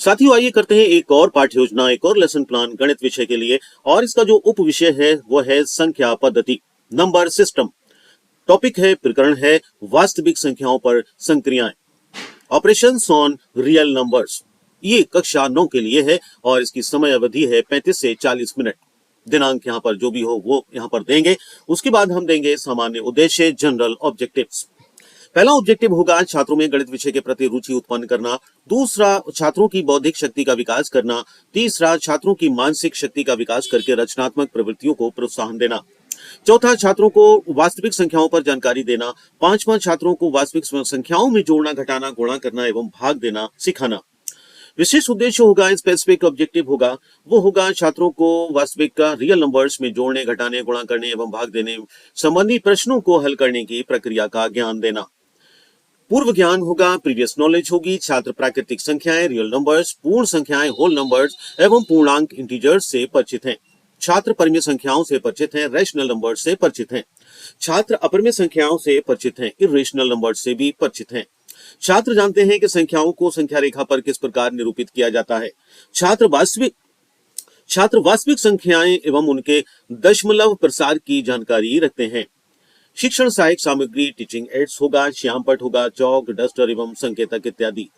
साथियों, आइए करते हैं एक और पाठ्य योजना, एक और लेसन प्लान गणित विषय के लिए। और इसका जो उप विषय है वो है संख्या पद्धति, नंबर सिस्टम। टॉपिक है, प्रकरण है वास्तविक संख्याओं पर संक्रियाएं, ऑपरेशंस ऑन रियल नंबर्स। ये कक्षा 9 के लिए है और इसकी समय अवधि है 35 से 40 मिनट। दिनांक यहाँ पर जो भी हो वो यहाँ पर देंगे। उसके बाद हम देंगे सामान्य उद्देश्य, जनरल ऑब्जेक्टिव्स। पहला ऑब्जेक्टिव होगा छात्रों में गणित विषय के प्रति रुचि उत्पन्न करना। दूसरा, छात्रों की बौद्धिक शक्ति का विकास करना। तीसरा, छात्रों की मानसिक शक्ति का विकास करके रचनात्मक प्रवृत्तियों को प्रोत्साहन देना। चौथा, छात्रों को वास्तविक संख्याओं पर जानकारी देना। पांचवा, छात्रों को वास्तविक संख्याओं में जोड़ना, घटाना, गुणा करना एवं भाग देना सिखाना। विशेष उद्देश्य होगा, स्पेसिफिक ऑब्जेक्टिव होगा, वो होगा छात्रों को वास्तविक रियल नंबर्स में जोड़ने, घटाने, गुणा करने एवं भाग देने संबंधी प्रश्नों को हल करने की प्रक्रिया का ज्ञान देना। पूर्व ज्ञान होगा, प्रीवियस नॉलेज होगी। छात्र प्राकृतिक संख्याएं, रियल नंबर्स, पूर्ण संख्याएं, होल नंबर्स एवं पूर्णांक इंटीजर्स से परिचित हैं। छात्र परिमेय संख्याओं से परिचित हैं, रैशनल नंबर्स से परिचित हैं। छात्र अपरिमेय संख्याओं से परिचित हैं, इर्रेशनल नंबर्स से भी परिचित हैं। छात्र जानते हैं कि संख्याओं को संख्या रेखा पर किस प्रकार निरूपित किया जाता है। छात्र वास्तविक संख्याएं एवं उनके दशमलव प्रसार की जानकारी रखते हैं। शिक्षण सहायक सामग्री, टीचिंग एड्स होगा, श्यामपट होगा, चौक, डस्टर एवं संकेतक इत्यादि।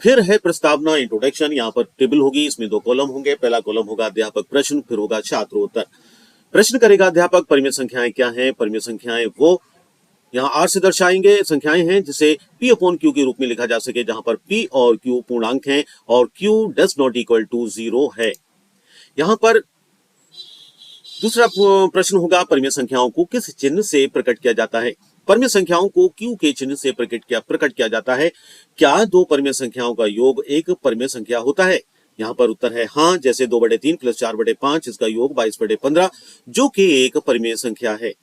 फिर है प्रस्तावना, इंट्रोडक्शन। यहाँ पर टेबल होगी, इसमें 2 कॉलम होंगे। पहला कॉलम होगा अध्यापक प्रश्न, फिर होगा छात्रोत्तर। प्रश्न करेगा अध्यापक, परिमेय संख्याएं क्या हैं। परिमेय संख्याएं वो यहाँ R से दर्शाएंगे संख्याएं हैं जिसे P अपॉन Q के रूप में लिखा जा सके, जहां पर P और Q पूर्णांक हैं और Q does not equal to 0 है। यहाँ पर दूसरा प्रश्न होगा, परिमेय संख्याओं को किस चिन्ह से प्रकट किया जाता है। परिमेय संख्याओं को Q के चिन्ह से प्रकट किया जाता है। क्या 2 परिमेय संख्याओं का योग एक परिमेय संख्या होता है। यहाँ पर उत्तर है हाँ, जैसे 2/3 प्लस 4/5, इसका योग 22/15 जो कि एक परिमेय संख्या है।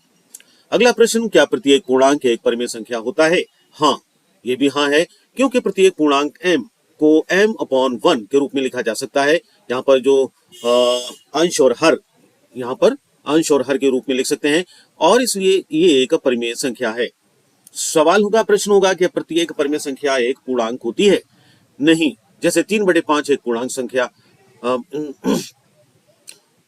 अगला प्रश्न, क्या प्रत्येक पूर्णांक एक परिमेय संख्या होता है। हाँ, ये भी हाँ है, क्योंकि प्रत्येक पूर्णांक m को m अपॉन 1 के रूप में लिखा जा सकता है। यहाँ पर जो अंश और हर, यहाँ पर अंश और हर के रूप में लिख सकते हैं और इसलिए ये एक परिमेय संख्या है। सवाल होगा, प्रश्न होगा कि प्रत्येक परिमेय संख्या एक पूर्णांक होती है। नहीं, जैसे 3/5 एक पूर्णांक संख्या।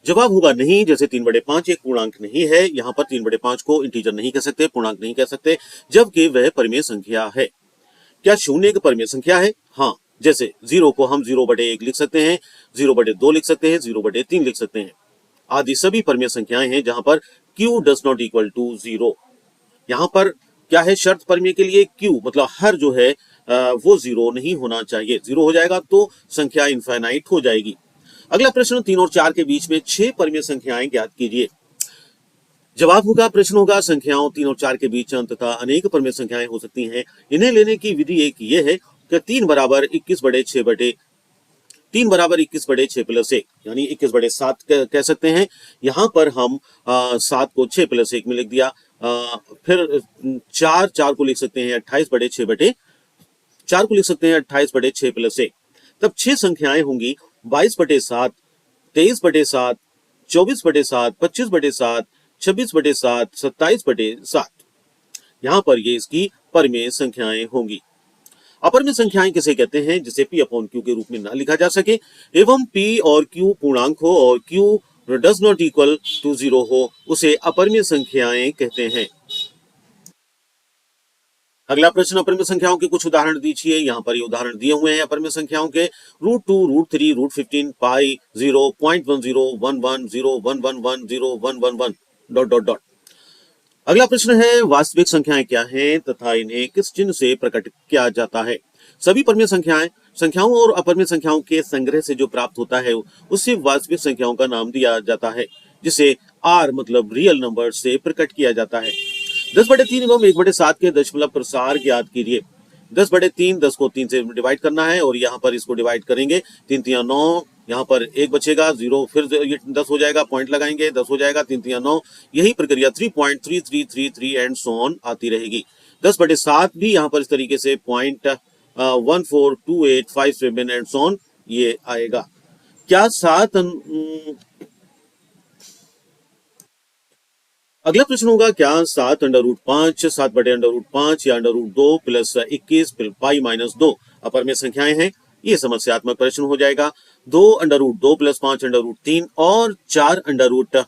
जवाब होगा नहीं, जैसे 3/5 एक पूर्णांक नहीं है। यहाँ पर 3/5 को इंटीजर नहीं कह सकते, पूर्णांक नहीं कह सकते, जबकि वह परिमेय संख्या है। क्या 0 एक परिमेय संख्या है। हाँ, जैसे 0 को हम 0/1 लिख सकते हैं, 0/2 लिख सकते हैं, 0/3 लिख सकते हैं आदि सभी परिमेय संख्याएं हैं जहां पर Q does not equal to 0। यहाँ पर क्या है, शर्त परिमेय के लिए Q मतलब हर जो है वो 0 नहीं होना चाहिए। 0 हो जाएगा तो संख्या इनफाइनाइट हो जाएगी। अगला प्रश्न, 3 और 4 के बीच में 6 परिमेय संख्याएं ज्ञात कीजिए। जवाब होगा, प्रश्न होगा, संख्याओं 3 और 4 के बीच अंततः अनेक परिमेय संख्याएं हो सकती हैं। इन्हें लेने की विधि एक ये है कि 3 बराबर 21/6 प्लस 1 यानी 21/7 कह सकते हैं। यहाँ पर हम 7 को 6 प्लस 1 में लिख दिया। फिर 4 को लिख सकते हैं 28/6 को लिख सकते हैं 28/6 प्लस 1। तब 6 संख्याएं होंगी 22/7, 23/7, 24/7, 25/7, 26/7, 27/7। यहाँ पर ये इसकी परिमेय संख्याएं होंगी। अपरिमेय संख्याएं किसे कहते हैं, जिसे P अपॉन Q के रूप में ना लिखा जा सके एवं P और Q पूर्णांक हो और Q does not equal to 0 हो, उसे अपरिमेय संख्याएं कहते हैं। अगला प्रश्न, अपरिमेय संख्याओं के कुछ उदाहरण दीजिए। यहाँ पर ये उदाहरण दिए हुए हैं अपरिमेय संख्याओं के, √2, √3, √15, पाई, 0, 0.10, 11, 0, 111, 0, 111 ... अगला प्रश्न है, वास्तविक संख्याएं क्या हैं तथा इन्हें किस चिन्ह से प्रकट किया जाता है। सभी परिमेय संख्याओं और अपरिमेय संख्याओं के संग्रह से जो प्राप्त होता है उससे वास्तविक संख्याओं का नाम दिया जाता है, जिसे R मतलब रियल नंबर से प्रकट किया जाता है। 10/3 एवं 1/7 के दशमलव प्रसार ज्ञात कीजिए। 10/3, 10 को 3 से डिवाइड करना है और यहाँ पर इसको डिवाइड करेंगे, 3 3 9, यहाँ पर 1 बचेगा, 0, फिर ये 10 हो जाएगा, पॉइंट लगाएंगे, 10 हो जाएगा, 3 3 9, यही प्रक्रिया 3.3333 एंड सो ऑन आती रहेगी। 10/7 भी यहाँ पर इस तरीके से 0.142857 एंड सो ऑन ये आएगा। क्या 7 अगला प्रश्न होगा, क्या 7√5, 7/√5 या √2 प्लस 21 पाई -2 अपरिमेय संख्याएं हैं। ये समस्यात्मक प्रश्न हो जाएगा। 2 under root 2 plus 5 under root 3 और 4 under root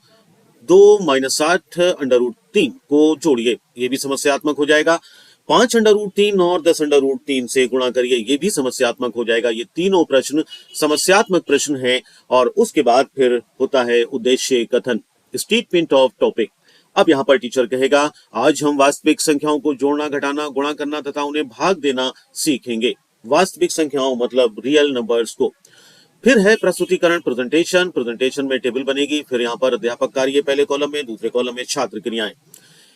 2 minus 8 under root 3 को जोड़िए, ये भी समस्यात्मक हो जाएगा। 5 अंडर रूट 3 और 10 अंडर रूट 3 से गुणा करिए, ये भी समस्यात्मक हो जाएगा। ये तीनों प्रश्न समस्यात्मक प्रश्न हैं। और उसके बाद फिर होता है उद्देश्य कथन, स्टेटमेंट ऑफ टॉपिक। अब यहाँ पर टीचर कहेगा आज हम वास्तविक संख्याओं को जोड़ना, घटाना, गुणा करना तथा उन्हें भाग देना सीखेंगे। वास्तविक संख्याओं मतलब रियल नंबर्स को। फिर है प्रस्तुतिकरण, प्रेजेंटेशन। प्रेजेंटेशन में टेबल बनेगी, फिर यहाँ पर अध्यापक कार्य पहले कॉलम में, दूसरे कॉलम में छात्र क्रियाएं।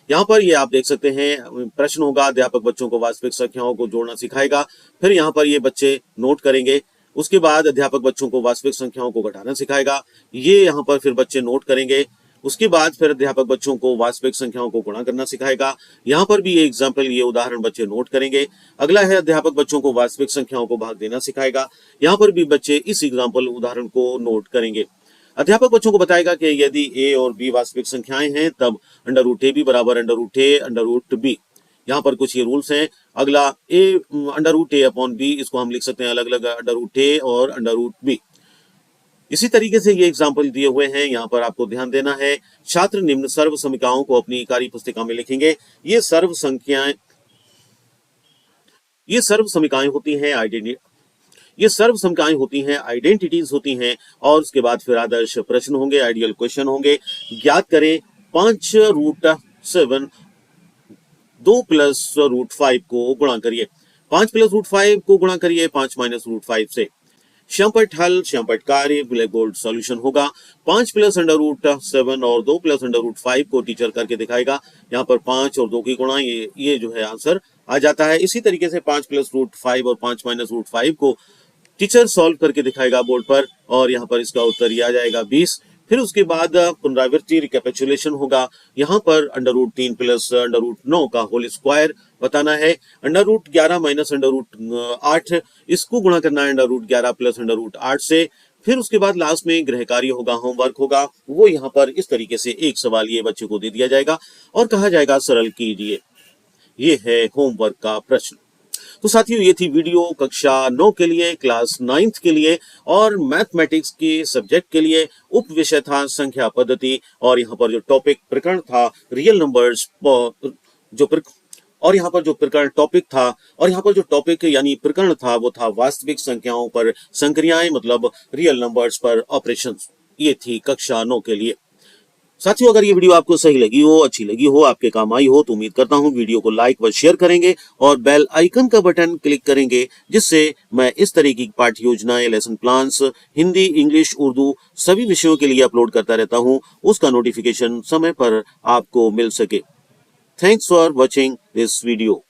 यहाँ पर ये आप देख सकते हैं प्रश्न होगा, अध्यापक बच्चों को वास्तविक संख्याओं को जोड़ना सिखाएगा। फिर यहाँ पर ये बच्चे नोट करेंगे। उसके बाद अध्यापक बच्चों को वास्तविक संख्याओं को घटाना सिखाएगा, ये यहाँ पर फिर बच्चे नोट करेंगे। उसके बाद फिर अध्यापक बच्चों को वास्तविक संख्याओं को गुणा करना सिखाएगा, यहाँ पर भी ये एग्जाम्पल, ये उदाहरण बच्चे नोट करेंगे। अगला है अध्यापक बच्चों को वास्तविक संख्याओं को भाग देना सिखाएगा, यहाँ पर भी बच्चे इस एग्जाम्पल उदाहरण को नोट करेंगे। अध्यापक बच्चों को बताएगा कि यदि a और b वास्तविक संख्याएं हैं तब अंडर रूट ए बी बराबर under root A under root B. यहाँ पर कुछ ये रूल्स हैं। अगला a under root A upon B, इसको हम लिख सकते हैं अलग अलग, अंडर रूट ए और अंडर रूट बी। इसी तरीके से ये एग्जाम्पल दिए हुए हैं, यहाँ पर आपको ध्यान देना है। छात्र निम्न सर्व समीकरणों को अपनी कार्य पुस्तिका में लिखेंगे। ये सर्व समीकरण होती हैं, आइडेंटिटीज होती हैं। और उसके बाद फिर आदर्श प्रश्न होंगे, आइडियल क्वेश्चन होंगे। ज्ञात करें 5 रूट 7 2 प्लस रूट 5 को गुणा करिए। 5 प्लस रूट 5 को गुणा करिए 5 माइनस रूट 5 से। श्यामपट्ट हल, श्यामपट्ट कार्य, ब्लैक बोर्ड सॉल्यूशन होगा। 5 प्लस अंडर रूट 7 और 2 प्लस अंडर रूट 5 को टीचर करके दिखाएगा। यहाँ पर 5 और 2 की गुणा, ये जो है आंसर आ जाता है। इसी तरीके से 5 प्लस रूट 5 और 5 माइनस रूट 5 को टीचर सॉल्व करके दिखाएगा बोर्ड पर, और यहाँ पर इसका उत्तर ये आ जाएगा 20। फिर उसके बाद पुनरावृत्ति, रिकैपिचुलेशन होगा। यहाँ पर under root 3 plus under root 9 का होल स्क्वायर बताना है। Under root 11 minus under root 8, इसको गुणा करना है under root 11 plus under root 8 से। फिर उसके बाद लास्ट में गृह कार्य होगा, होमवर्क होगा। वो यहाँ पर इस तरीके से एक सवाल ये बच्चे को दे दिया जाएगा और कहा जाएगा सरल कीजिए। ये है होमवर्क का प्रश्न। तो साथियों, ये थी वीडियो कक्षा 9 के लिए, क्लास 9th के लिए और मैथमेटिक्स के सब्जेक्ट के लिए। उप विषय था संख्या पद्धति, और यहाँ पर जो टॉपिक प्रकरण था रियल नंबर्स, और यहाँ पर जो प्रकरण टॉपिक था, और यहाँ पर जो टॉपिक यानी प्रकरण था वो था वास्तविक संख्याओं पर संक्रियाएं, मतलब रियल नंबर्स पर ऑपरेशंस। ये थी कक्षा 9 के लिए। साथियों, अगर ये वीडियो आपको सही लगी हो, अच्छी लगी हो, आपके काम आई हो, तो उम्मीद करता हूँ वीडियो को लाइक व शेयर करेंगे और बेल आइकन का बटन क्लिक करेंगे, जिससे मैं इस तरह की पाठ्य योजनाएं, lesson plans Hindi, English, Urdu सभी विषयों के लिए अपलोड करता रहता हूँ, उसका नोटिफिकेशन समय पर आपको मिल सके। Thanks for watching this video.